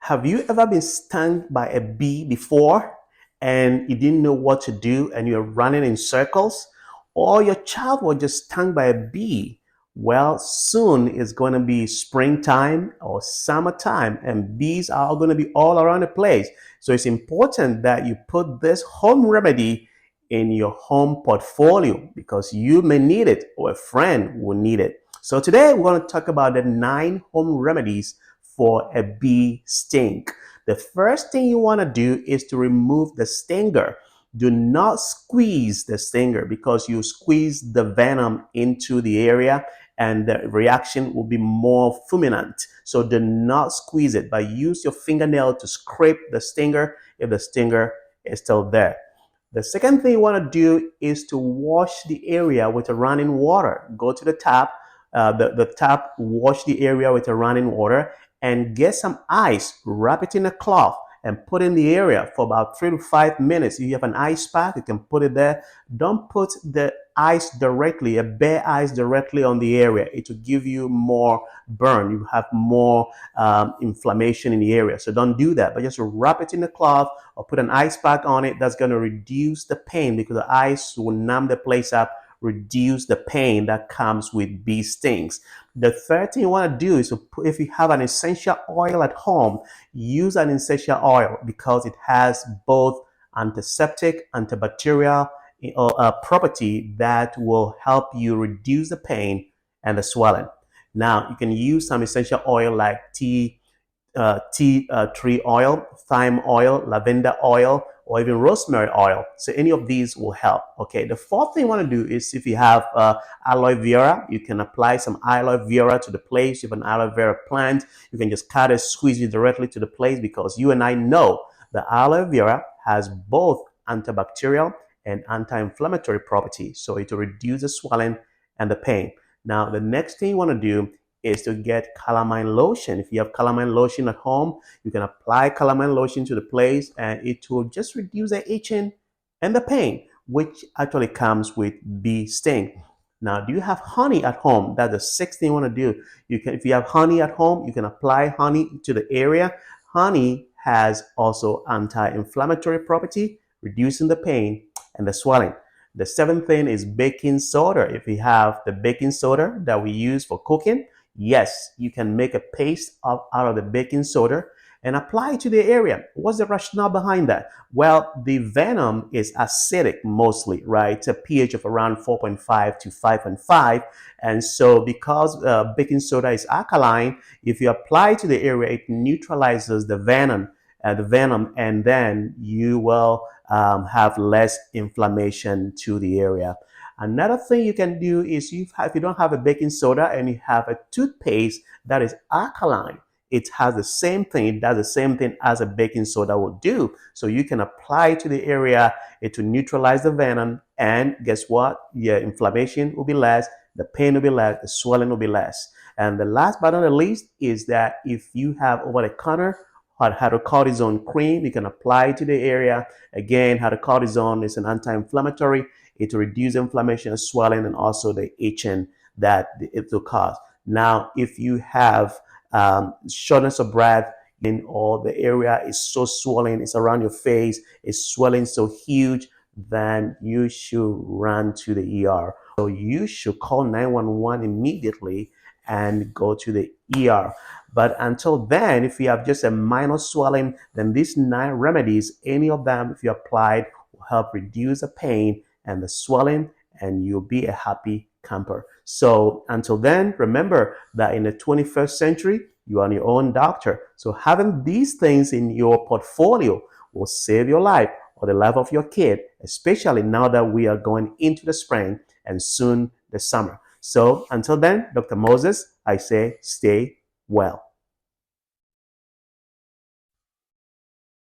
Have you ever been stung by a bee before and you didn't know what to do and you're running in circles? Or your child was just stung by a bee? Well, soon it's going to be springtime or summertime, and bees are going to be all around the place. So it's important that you put this home remedy in your home portfolio because you may need it or a friend will need it. So today we're going to talk about the 9 home remedies for a bee sting. The first thing you want to do is to remove the stinger. Do not squeeze the stinger because you squeeze the venom into the area and the reaction will be more fulminant. So do not squeeze it, but use your fingernail to scrape the stinger if the stinger is still there. The second thing you want to do is to wash the area with a running water. Go to the tap, the tap, wash the area with a running water, and get some ice, wrap it in a cloth, and put in the area for about 3 to 5 minutes. If you have an ice pack, you can put it there. Don't put the ice directly, a bare ice directly on the area. It will give you more burn. You have more inflammation in the area. So don't do that, but just wrap it in a cloth or put an ice pack on it. That's going to reduce the pain because the ice will numb the place up, reduce the pain that comes with bee stings. The third thing you want to do is if you have an essential oil at home, use an essential oil because it has both antiseptic, antibacterial property that will help you reduce the pain and the swelling. Now, you can use some essential oil like tea tree oil, thyme oil, lavender oil, or even rosemary oil. So any of these will help. Okay. The fourth thing you want to do is if you have aloe vera, you can apply some aloe vera to the place. If you have an aloe vera plant, you can just cut it, squeeze it directly to the place because you and I know the aloe vera has both antibacterial and anti-inflammatory properties. So it will reduce the swelling and the pain. Now, the next thing you want to do is to get calamine lotion. If you have calamine lotion at home, you can apply calamine lotion to the place and it will just reduce the itching and the pain, which actually comes with bee sting. Now, do you have honey at home? That's the sixth thing you want to do. If you have honey at home, you can apply honey to the area. Honey has also anti-inflammatory property, reducing the pain and the swelling. The seventh thing is baking soda. If you have the baking soda that we use for cooking, yes, you can make a paste out of the baking soda and apply it to the area. What's the rationale behind that? Well, the venom is acidic mostly, right? It's a pH of around 4.5 to 5.5. And so because baking soda is alkaline, if you apply it to the area, it neutralizes the venom, and then you will have less inflammation to the area. Another thing you can do is if you don't have a baking soda and you have a toothpaste that is alkaline, it has the same thing. It does the same thing as a baking soda will do. So you can apply it to the area, it will neutralize the venom, and guess what? Your inflammation will be less, the pain will be less, the swelling will be less. And the last but not the least is that if you have over-the-counter hydrocortisone cream, you can apply it to the area. Again, hydrocortisone is an anti-inflammatory. It will reduce inflammation, swelling, and also the itching that it will cause. Now, if you have shortness of breath in or the area is so swollen, it's around your face, it's swelling so huge, then you should run to the ER. So you should call 911 immediately and go to the ER. But until then, if you have just a minor swelling, then these 9 remedies, any of them, if you applied, will help reduce the pain and the swelling, and you'll be a happy camper. So until then, remember that in the 21st century, you are your own doctor. So having these things in your portfolio will save your life or the life of your kid, especially now that we are going into the spring and soon the summer. So until then, Dr. Moses, I say stay well.